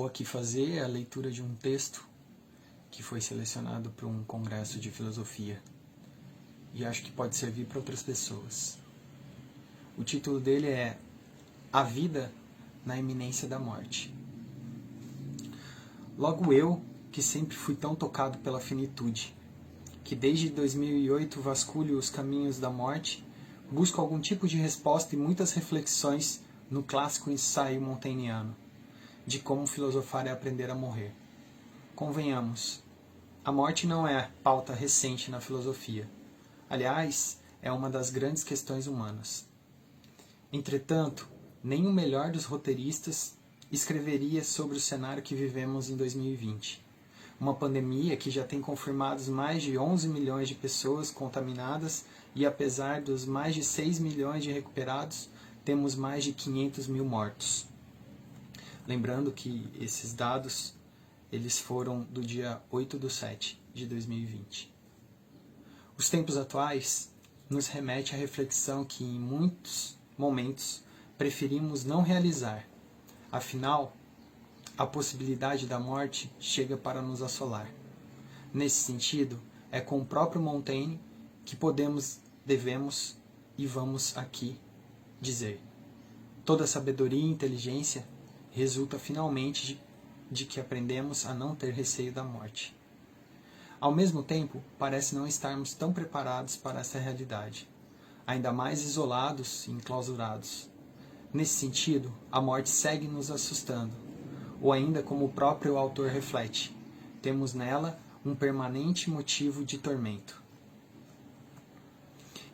aqui fazer a leitura de um texto que foi selecionado para um congresso de filosofia e acho que pode servir para outras pessoas. O título dele é A Vida na Iminência da Morte. Logo eu, que sempre fui tão tocado pela finitude, que desde 2008 vasculho os caminhos da morte, busco algum tipo de resposta e muitas reflexões no clássico ensaio montaigniano, de como filosofar é aprender a morrer. Convenhamos, a morte não é pauta recente na filosofia. Aliás, é uma das grandes questões humanas. Entretanto, nem o melhor dos roteiristas escreveria sobre o cenário que vivemos em 2020. Uma pandemia que já tem confirmados mais de 11 milhões de pessoas contaminadas e apesar dos mais de 6 milhões de recuperados, temos mais de 500 mil mortos. Lembrando que esses dados eles foram do dia 8/7 de 2020. Os tempos atuais nos remete à reflexão que em muitos momentos preferimos não realizar. Afinal, a possibilidade da morte chega para nos assolar. Nesse sentido, é com o próprio Montaigne que devemos e vamos aqui dizer: toda sabedoria e inteligência resulta finalmente de que aprendemos a não ter receio da morte. Ao mesmo tempo, parece não estarmos tão preparados para essa realidade, ainda mais isolados e enclausurados. Nesse sentido, a morte segue nos assustando, ou ainda como o próprio autor reflete, temos nela um permanente motivo de tormento.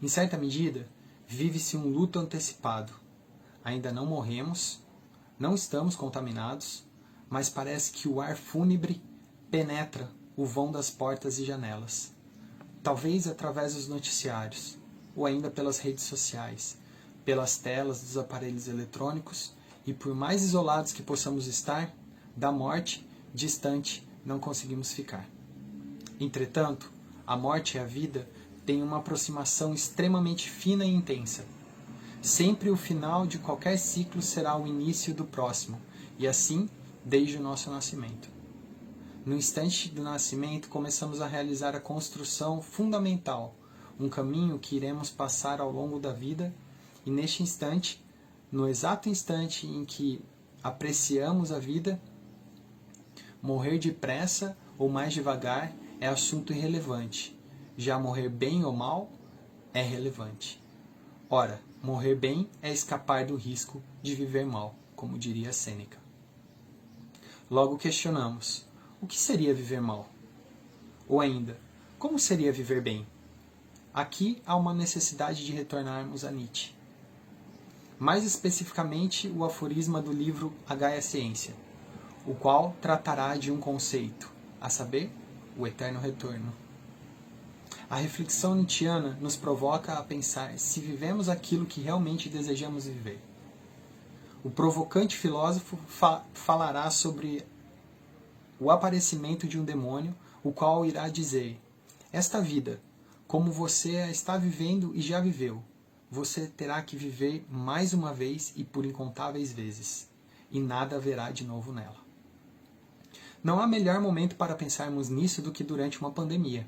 Em certa medida, vive-se um luto antecipado. Ainda não morremos, não estamos contaminados, mas parece que o ar fúnebre penetra o vão das portas e janelas. Talvez através dos noticiários, ou ainda pelas redes sociais, pelas telas dos aparelhos eletrônicos, e por mais isolados que possamos estar, da morte, distante, não conseguimos ficar. Entretanto, a morte e a vida têm uma aproximação extremamente fina e intensa. Sempre o final de qualquer ciclo será o início do próximo, e assim, desde o nosso nascimento. No instante do nascimento, começamos a realizar a construção fundamental, um caminho que iremos passar ao longo da vida, e neste instante, no exato instante em que apreciamos a vida, morrer depressa ou mais devagar é assunto irrelevante. Já morrer bem ou mal é relevante. Ora, morrer bem é escapar do risco de viver mal, como diria Sêneca. Logo questionamos, o que seria viver mal? Ou ainda, como seria viver bem? Aqui há uma necessidade de retornarmos a Nietzsche. Mais especificamente o aforisma do livro A Gaia Ciência, o qual tratará de um conceito, a saber, o eterno retorno. A reflexão nietzschiana nos provoca a pensar se vivemos aquilo que realmente desejamos viver. O provocante filósofo falará sobre o aparecimento de um demônio, o qual irá dizer: esta vida, como você a está vivendo e já viveu, você terá que viver mais uma vez e por incontáveis vezes, e nada haverá de novo nela. Não há melhor momento para pensarmos nisso do que durante uma pandemia.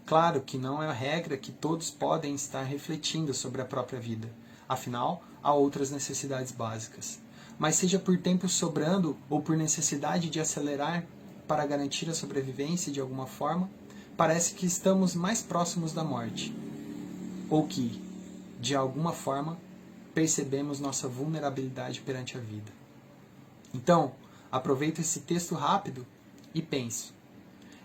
Claro que não é a regra que todos podem estar refletindo sobre a própria vida. Afinal, há outras necessidades básicas. Mas seja por tempo sobrando ou por necessidade de acelerar para garantir a sobrevivência de alguma forma, parece que estamos mais próximos da morte. Ou que, de alguma forma, percebemos nossa vulnerabilidade perante a vida. Então, aproveito esse texto rápido e penso: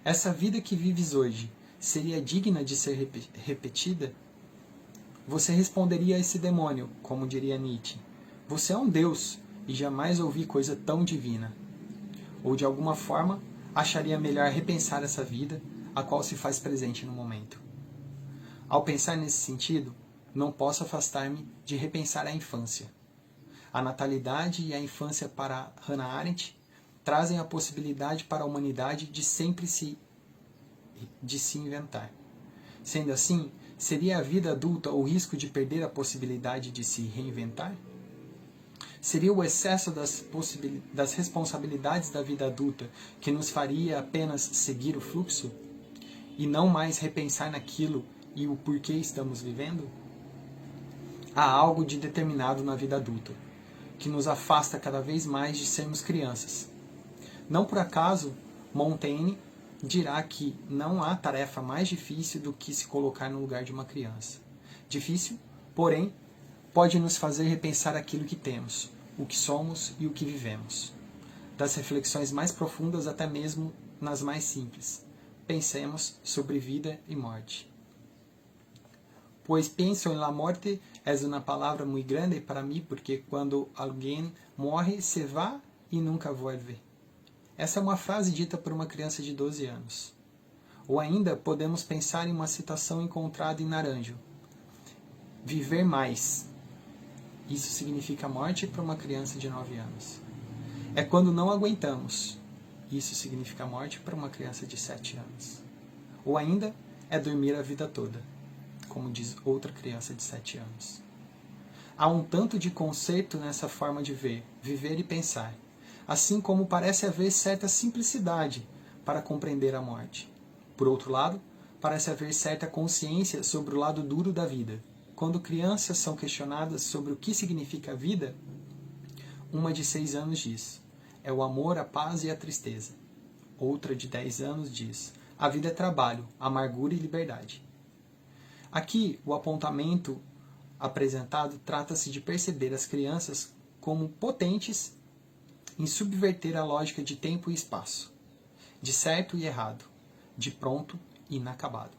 essa vida que vives hoje seria digna de ser repetida? Você responderia a esse demônio, como diria Nietzsche: você é um Deus e jamais ouvi coisa tão divina. Ou de alguma forma, acharia melhor repensar essa vida, a qual se faz presente no momento. Ao pensar nesse sentido, não posso afastar-me de repensar a infância. A natalidade e a infância para Hannah Arendt trazem a possibilidade para a humanidade de sempre se inventar. Sendo assim, seria a vida adulta o risco de perder a possibilidade de se reinventar? Seria o excesso das responsabilidades da vida adulta que nos faria apenas seguir o fluxo? E não mais repensar naquilo e o porquê estamos vivendo? Há algo de determinado na vida adulta, que nos afasta cada vez mais de sermos crianças. Não por acaso, Montaigne dirá que não há tarefa mais difícil do que se colocar no lugar de uma criança. Difícil, porém, pode nos fazer repensar aquilo que temos, o que somos e o que vivemos. Das reflexões mais profundas até mesmo nas mais simples. Pensemos sobre vida e morte. Pois penso en la muerte es una palabra muy grande para mí, porque quando alguém morre, se va e nunca vuelve. Essa é uma frase dita por uma criança de 12 anos. Ou ainda podemos pensar em uma citação encontrada em Naranjo. Viver mais. Isso significa morte para uma criança de 9 anos. É quando não aguentamos. Isso significa morte para uma criança de 7 anos. Ou ainda é dormir a vida toda, como diz outra criança de 7 anos. Há um tanto de conceito nessa forma de ver, viver e pensar, assim como parece haver certa simplicidade para compreender a morte. Por outro lado, parece haver certa consciência sobre o lado duro da vida. Quando crianças são questionadas sobre o que significa a vida, uma de 6 anos diz: é o amor, a paz e a tristeza. Outra de 10 anos diz: a vida é trabalho, amargura e liberdade. Aqui, o apontamento apresentado trata-se de perceber as crianças como potentes em subverter a lógica de tempo e espaço, de certo e errado, de pronto e inacabado.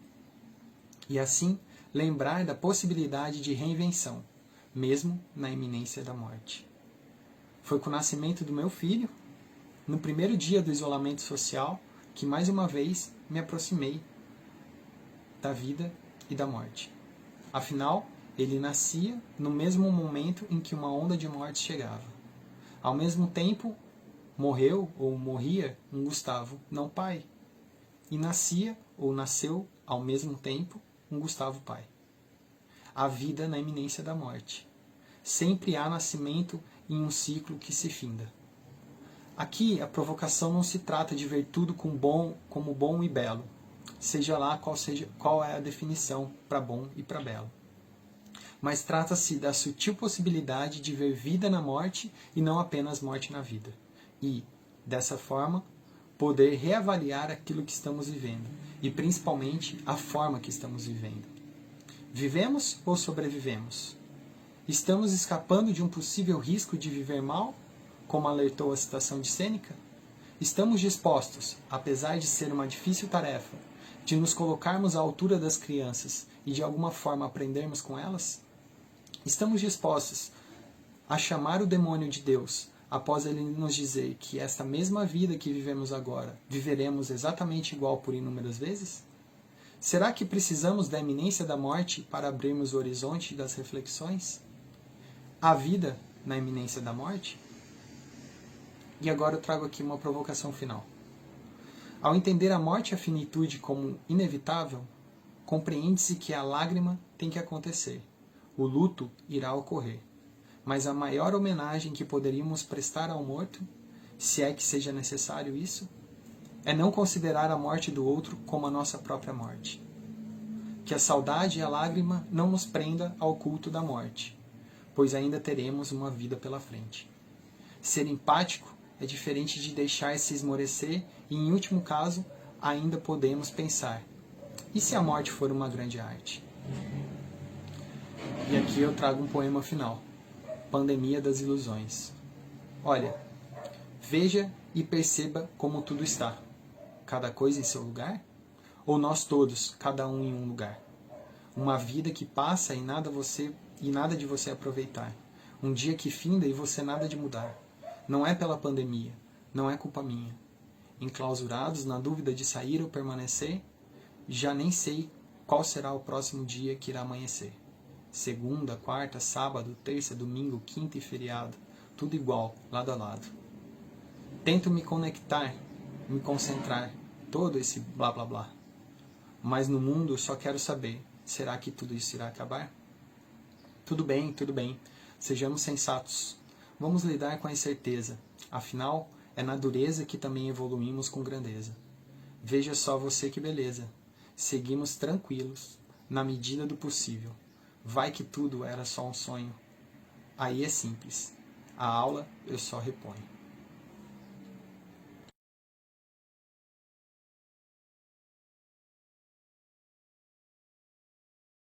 E assim, lembrar da possibilidade de reinvenção, mesmo na iminência da morte. Foi com o nascimento do meu filho, no primeiro dia do isolamento social, que mais uma vez me aproximei da vida e da morte. Afinal, ele nascia no mesmo momento em que uma onda de morte chegava. Ao mesmo tempo, morreu ou morria um Gustavo, não pai. E nascia ou nasceu, ao mesmo tempo, um Gustavo pai. A vida na iminência da morte. Sempre há nascimento em um ciclo que se finda. Aqui, a provocação não se trata de ver tudo como bom e belo, seja lá qual é a definição para bom e para belo. Mas trata-se da sutil possibilidade de ver vida na morte e não apenas morte na vida. E, dessa forma, poder reavaliar aquilo que estamos vivendo e, principalmente, a forma que estamos vivendo. Vivemos ou sobrevivemos? Estamos escapando de um possível risco de viver mal, como alertou a citação de Sêneca? Estamos dispostos, apesar de ser uma difícil tarefa, de nos colocarmos à altura das crianças e de alguma forma aprendermos com elas? Estamos dispostos a chamar o demônio de Deus, após ele nos dizer que esta mesma vida que vivemos agora, viveremos exatamente igual por inúmeras vezes? Será que precisamos da iminência da morte para abrirmos o horizonte das reflexões? Há vida na iminência da morte? E agora eu trago aqui uma provocação final. Ao entender a morte e a finitude como inevitável, compreende-se que a lágrima tem que acontecer. O luto irá ocorrer. Mas a maior homenagem que poderíamos prestar ao morto, se é que seja necessário isso, é não considerar a morte do outro como a nossa própria morte. Que a saudade e a lágrima não nos prenda ao culto da morte, pois ainda teremos uma vida pela frente. Ser empático é diferente de deixar-se esmorecer e, em último caso, ainda podemos pensar: e se a morte for uma grande arte? E aqui eu trago um poema final. Pandemia das ilusões. Olha, veja e perceba como tudo está. Cada coisa em seu lugar? Ou nós todos, cada um em um lugar? Uma vida que passa e nada de você aproveitar. Um dia que finda e você nada de mudar. Não é pela pandemia, não é culpa minha. Enclausurados na dúvida de sair ou permanecer, já nem sei qual será o próximo dia que irá amanhecer. Segunda, quarta, sábado, terça, domingo, quinta e feriado, tudo igual, lado a lado. Tento me conectar, me concentrar, todo esse blá blá blá. Mas no mundo só quero saber, será que tudo isso irá acabar? Tudo bem, sejamos sensatos. Vamos lidar com a incerteza. Afinal, é na dureza que também evoluímos com grandeza. Veja só você que beleza. Seguimos tranquilos, na medida do possível. Vai que tudo era só um sonho. Aí é simples. A aula eu só reponho.